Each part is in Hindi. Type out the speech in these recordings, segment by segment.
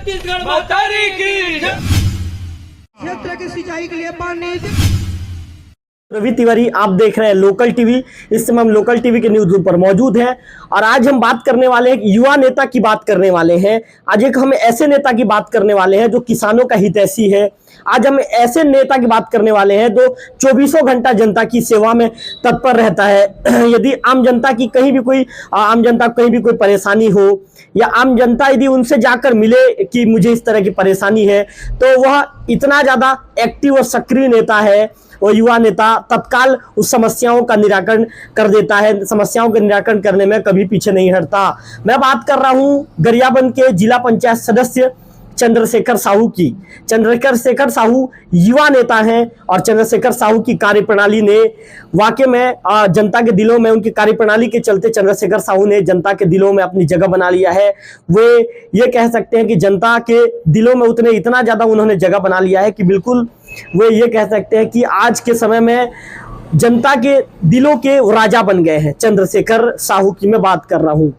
छत्तीसगढ़ महतारी की क्षेत्र की सिंचाई के लिए पानी। रवि तिवारी, आप देख रहे हैं लोकल टीवी। इस समय हम लोकल टीवी के न्यूज रूम पर मौजूद हैं और आज हम बात करने वाले हैं, युवा नेता की बात करने वाले हैं। आज एक हम ऐसे नेता की बात करने वाले हैं जो किसानों का हितैषी है। आज हम ऐसे नेता की बात करने वाले हैं जो 24 घंटा जनता की सेवा में तत्पर रहता है। यदि आम जनता की कहीं भी कोई परेशानी हो या आम जनता यदि उनसे जाकर मिले कि मुझे इस तरह की परेशानी है, तो वह इतना ज्यादा एक्टिव और सक्रिय नेता है। वो युवा नेता तत्काल उस समस्याओं का निराकरण कर देता है, समस्याओं का निराकरण करने में कभी पीछे नहीं हटता। मैं बात कर रहा हूं गरियाबंद के जिला पंचायत सदस्य चंद्रशेखर साहू की। चंद्रशेखर साहू युवा नेता हैं और चंद्रशेखर साहू की कार्यप्रणाली ने वाकई में जनता के दिलों में, उनकी कार्यप्रणाली के चलते चंद्रशेखर साहू ने जनता के दिलों में अपनी जगह बना लिया है। वे ये कह सकते हैं कि जनता के दिलों में इतना ज्यादा उन्होंने जगह बना लिया है कि बिल्कुल वे ये कह सकते हैं कि आज के समय में जनता के दिलों के राजा बन गए हैं। चंद्रशेखर साहू की मैं बात कर रहा हूं।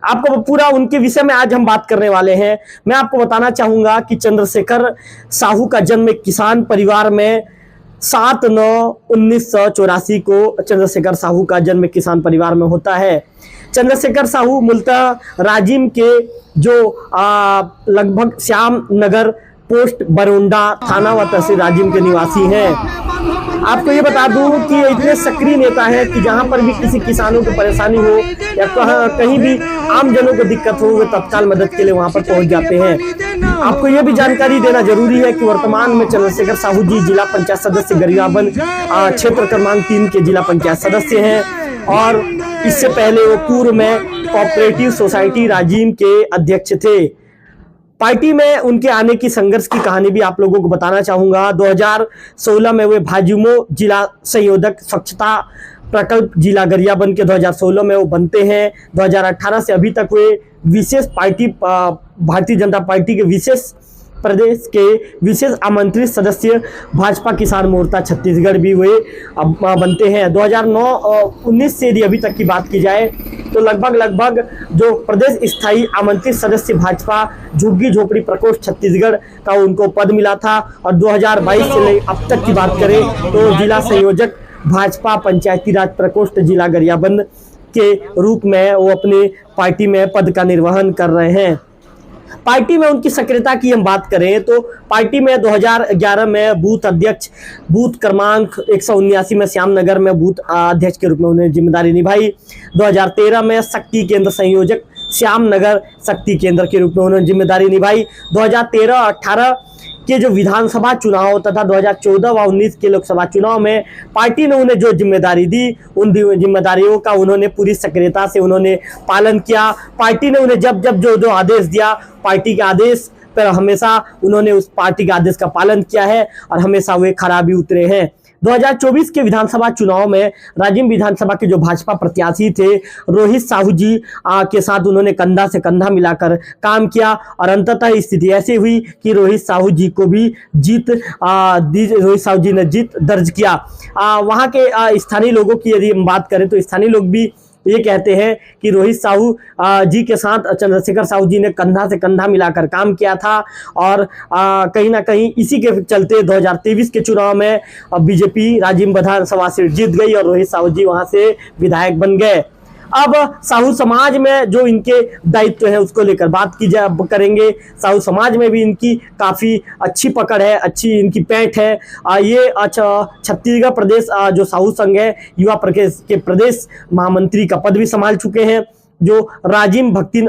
आपको पूरा उनके विषय में आज हम बात करने वाले हैं। मैं आपको बताना चाहूंगा कि चंद्रशेखर साहू का जन्म एक किसान परिवार में 7/9/1984 को चंद्रशेखर साहू का जन्म एक किसान परिवार में होता है। चंद्रशेखर साहू मूलतः राजिम के जो लगभग श्याम नगर पोस्ट बरोंडा थाना व तहसील राजिम के निवासी हैं। आपको ये बता दूं कि ये इतने सक्रिय नेता हैं कि जहां पर भी किसी किसानों को परेशानी हो या कहीं भी आम जनों को दिक्कत हो, वे तत्काल मदद के लिए वहां पर पहुंच जाते हैं। आपको ये भी जानकारी देना जरूरी है कि वर्तमान में चंद्रशेखर साहू जी जिला पंचायत सदस्य गरियाबंद क्षेत्र क्रमांक 3 के जिला पंचायत सदस्य हैं और इससे पहले वो पूर्व में कोऑपरेटिव सोसाइटी राजिम के अध्यक्ष थे। पार्टी में उनके आने की संघर्ष की कहानी भी आप लोगों को बताना चाहूंगा। 2016 में वे भाजयुमो जिला संयोजक स्वच्छता प्रकल्प जिला गरियाबंद के 2016 में वो बनते हैं। 2018 से अभी तक वे विशेष पार्टी भारतीय जनता पार्टी के विशेष प्रदेश के विशेष आमंत्रित सदस्य भाजपा किसान मोर्चा छत्तीसगढ़ भी वे बनते हैं। 2009-19 से यदि अभी तक की बात की जाए तो लगभग जो प्रदेश स्थायी आमंत्रित सदस्य भाजपा झुग्गी झोपड़ी प्रकोष्ठ छत्तीसगढ़ का उनको पद मिला था और 2022 से अब तक की बात करें तो जिला संयोजक भाजपा पंचायती राज प्रकोष्ठ जिला गरियाबंद के रूप में वो अपने पार्टी में पद का निर्वहन कर रहे हैं। पार्टी में उनकी सक्रियता की हम बात करें तो पार्टी में 2011 में बूथ अध्यक्ष बूथ क्रमांक 179 में श्यामनगर में बूथ अध्यक्ष के रूप में उन्होंने जिम्मेदारी निभाई। 2013 में शक्ति केंद्र संयोजक श्यामनगर शक्ति केंद्र के रूप में उन्होंने जिम्मेदारी निभाई। 2013-18 के जो विधानसभा चुनाव तथा 2014 व 19 के लोकसभा चुनाव में पार्टी ने उन्हें जो जिम्मेदारी दी, उन जिम्मेदारियों का उन्होंने पूरी सक्रियता से उन्होंने पालन किया। पार्टी ने उन्हें जब जो आदेश दिया, पार्टी के आदेश पर हमेशा उन्होंने उस पार्टी के आदेश का पालन किया है और हमेशा वे खरा भी उतरे हैं। 2024 के विधानसभा चुनाव में राजिम विधानसभा के जो भाजपा प्रत्याशी थे रोहित साहू जी के साथ उन्होंने कंधा से कंधा मिलाकर काम किया और अंततः स्थिति ऐसी हुई कि रोहित साहू जी ने जीत दर्ज किया। वहां के स्थानीय लोगों की यदि हम बात करें तो स्थानीय लोग भी ये कहते हैं कि रोहित साहू जी के साथ चंद्रशेखर साहू जी ने कंधा से कंधा मिलाकर काम किया था और कहीं ना कहीं इसी के चलते 2023 के चुनाव में बीजेपी राजिम विधानसभा से जीत गई और रोहित साहू जी वहां से विधायक बन गए। अब साहू समाज में जो इनके दायित्व है उसको लेकर बात करेंगे। साहू समाज में भी इनकी काफ़ी अच्छी पकड़ है, अच्छी इनकी पैठ है। ये छत्तीसगढ़ प्रदेश जो साहू संघ है युवा प्रदेश के प्रदेश महामंत्री का पद भी संभाल चुके हैं, जो राजिम भक्ति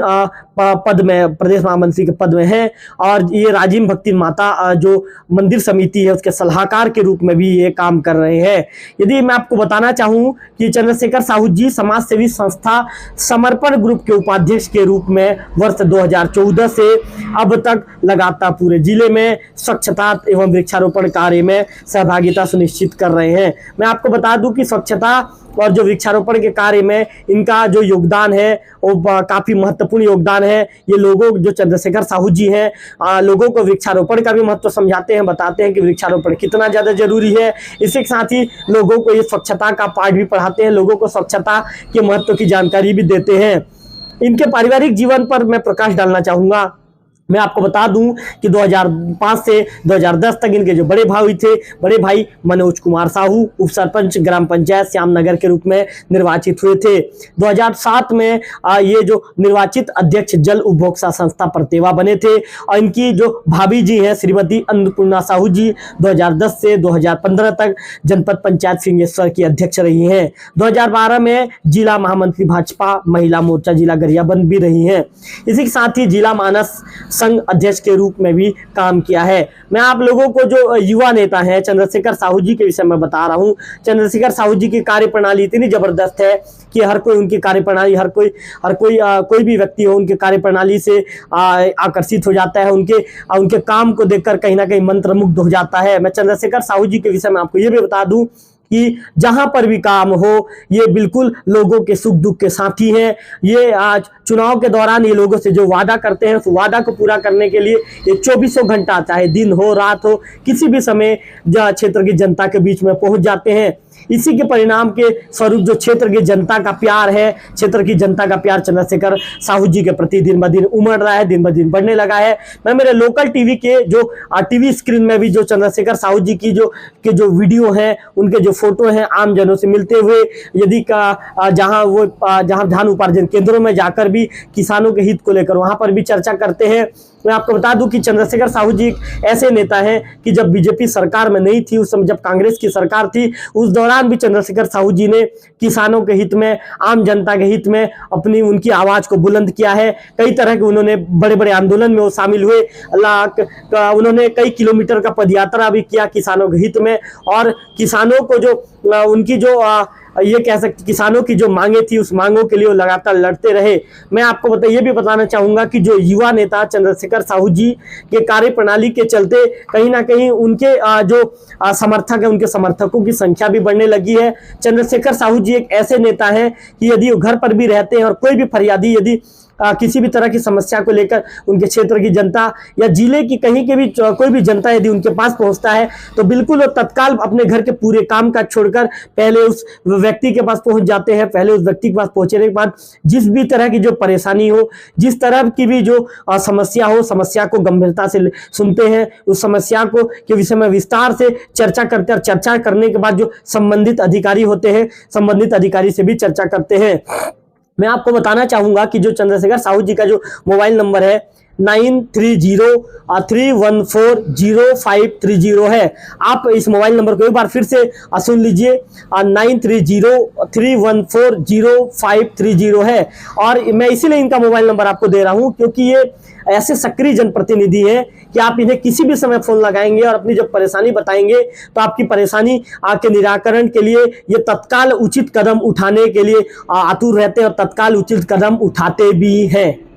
पद में प्रदेश महामंत्री के पद में है और ये राजिम भक्ति माता जो मंदिर समिति है उसके सलाहकार के रूप में भी ये काम कर रहे हैं। यदि मैं आपको बताना चाहूँ कि चंद्रशेखर साहू जी समाज सेवी संस्था समर्पण ग्रुप के उपाध्यक्ष के रूप में वर्ष 2014 से अब तक लगातार पूरे जिले में स्वच्छता एवं वृक्षारोपण कार्य में सहभागिता सुनिश्चित कर रहे हैं। मैं आपको बता दूं कि स्वच्छता और जो वृक्षारोपण के कार्य में इनका जो योगदान है वो काफी महत्वपूर्ण योगदान है। ये लोगों जो चंद्रशेखर साहू जी हैं लोगों को वृक्षारोपण का भी महत्व समझाते हैं, बताते हैं कि वृक्षारोपण कितना ज्यादा जरूरी है। इसी के साथ ही लोगों को ये स्वच्छता का पाठ भी पढ़ाते हैं, लोगों को स्वच्छता के महत्व की जानकारी भी देते हैं। इनके पारिवारिक जीवन पर मैं प्रकाश डालना चाहूंगा। मैं आपको बता दूं कि 2005 से 2010 तक इनके जो बड़े भाई थे, बड़े भाई मनोज कुमार साहू उप सरपंच ग्राम पंचायत श्यामनगर के रूप में निर्वाचित हुए थे। 2007 में ये जो निर्वाचित अध्यक्ष जल उपभोक्ता संस्था परतेवा बने थे और इनकी जो भाभी जी हैं श्रीमती अन्नपूर्णा साहू जी 2010 से 2015 तक जनपद पंचायत सिंहेश्वर की अध्यक्ष रही हैं। 2012 में जिला महामंत्री भाजपा महिला मोर्चा जिला गरियाबंद भी रही हैं। इसी के साथ ही जिला मानस संघ अध्यक्ष के रूप में भी काम किया है। मैं आप लोगों को जो युवा नेता हैं चंद्रशेखर साहू जी के विषय में बता रहा हूं। चंद्रशेखर साहू जी की कार्यप्रणाली इतनी जबरदस्त है कि हर कोई उनकी कार्यप्रणाली कोई भी व्यक्ति हो उनके कार्यप्रणाली से आकर्षित हो जाता है, उनके काम को देखकर कहीं ना कहीं मंत्रमुग्ध हो जाता है। मैं चंद्रशेखर साहू जी के विषय में आपको ये भी बता दूं कि जहां पर भी काम हो ये बिल्कुल लोगों के सुख दुख के साथी हैं। ये आज चुनाव के दौरान ये लोगों से जो वादा करते हैं उस वादा को पूरा करने के लिए ये 24 घंटा चाहे दिन हो रात हो किसी भी समय क्षेत्र की जनता के बीच में पहुंच जाते हैं। इसी के परिणाम के स्वरूप जो क्षेत्र की जनता का प्यार है, क्षेत्र की जनता का प्यार चंद्रशेखर साहू जी के प्रति दिन ब दिन उमड़ रहा है, दिन ब दिन बढ़ने लगा है। मैं मेरे लोकल टीवी के जो टीवी स्क्रीन में भी जो चंद्रशेखर साहू जी की जो वीडियो हैं, उनके जो फोटो हैं आम जनों से मिलते हुए, यदि जहां धान उपार्जन केंद्रों में जाकर भी किसानों के हित को लेकर वहां पर भी चर्चा करते हैं। मैं आपको बता दूं कि चंद्रशेखर साहू जी एक ऐसे नेता हैं कि जब बीजेपी सरकार में नहीं थी, उस समय जब कांग्रेस की सरकार थी, उस दौरान भी चंद्रशेखर साहू जी ने किसानों के हित में, आम जनता के हित में उनकी आवाज को बुलंद किया है। कई तरह के उन्होंने बड़े बड़े आंदोलन में वो शामिल हुए। उन्होंने कई किलोमीटर का पदयात्रा भी किया किसानों के हित में, और किसानों को जो उनकी जो ये कह सकते किसानों की जो मांगे थी उस मांगों के लिए वो लगातार लड़ते रहे। मैं आपको ये भी बताना चाहूंगा कि जो युवा नेता चंद्रशेखर साहू जी के कार्यप्रणाली के चलते कहीं ना कहीं उनके जो समर्थक है, उनके समर्थकों की संख्या भी बढ़ने लगी है। चंद्रशेखर साहू जी एक ऐसे नेता हैं कि यदि वो घर पर भी रहते हैं और कोई भी फरियादी यदि किसी भी तरह की समस्या को लेकर उनके क्षेत्र की जनता या जिले की कहीं के भी कोई भी जनता यदि उनके पास पहुंचता है तो बिल्कुल वो तत्काल अपने घर के पूरे काम काज छोड़कर पहले उस व्यक्ति के पास पहुंच जाते हैं। पहले उस व्यक्ति के पास पहुंचने के बाद जिस भी तरह की जो परेशानी हो, जिस तरह की भी जो समस्या हो, समस्या को गंभीरता से सुनते हैं, उस समस्या को के विषय में विस्तार से चर्चा करते हैं और चर्चा करने के बाद जो संबंधित अधिकारी होते हैं, संबंधित अधिकारी से भी चर्चा करते हैं। मैं आपको बताना चाहूंगा कि जो चंद्रशेखर साहू जी का जो मोबाइल नंबर है 9303140530 है। आप इस मोबाइल नंबर को एक बार फिर से सुन लीजिए, 9303140530 है। और मैं इसीलिए इनका मोबाइल नंबर आपको दे रहा हूं क्योंकि ये ऐसे सक्रिय जनप्रतिनिधि हैं कि आप इन्हें किसी भी समय फोन लगाएंगे और अपनी जब परेशानी बताएंगे तो आपकी परेशानी के निराकरण के लिए ये तत्काल उचित कदम उठाने के लिए आतुर रहते हैं और तत्काल उचित कदम उठाते भी हैं।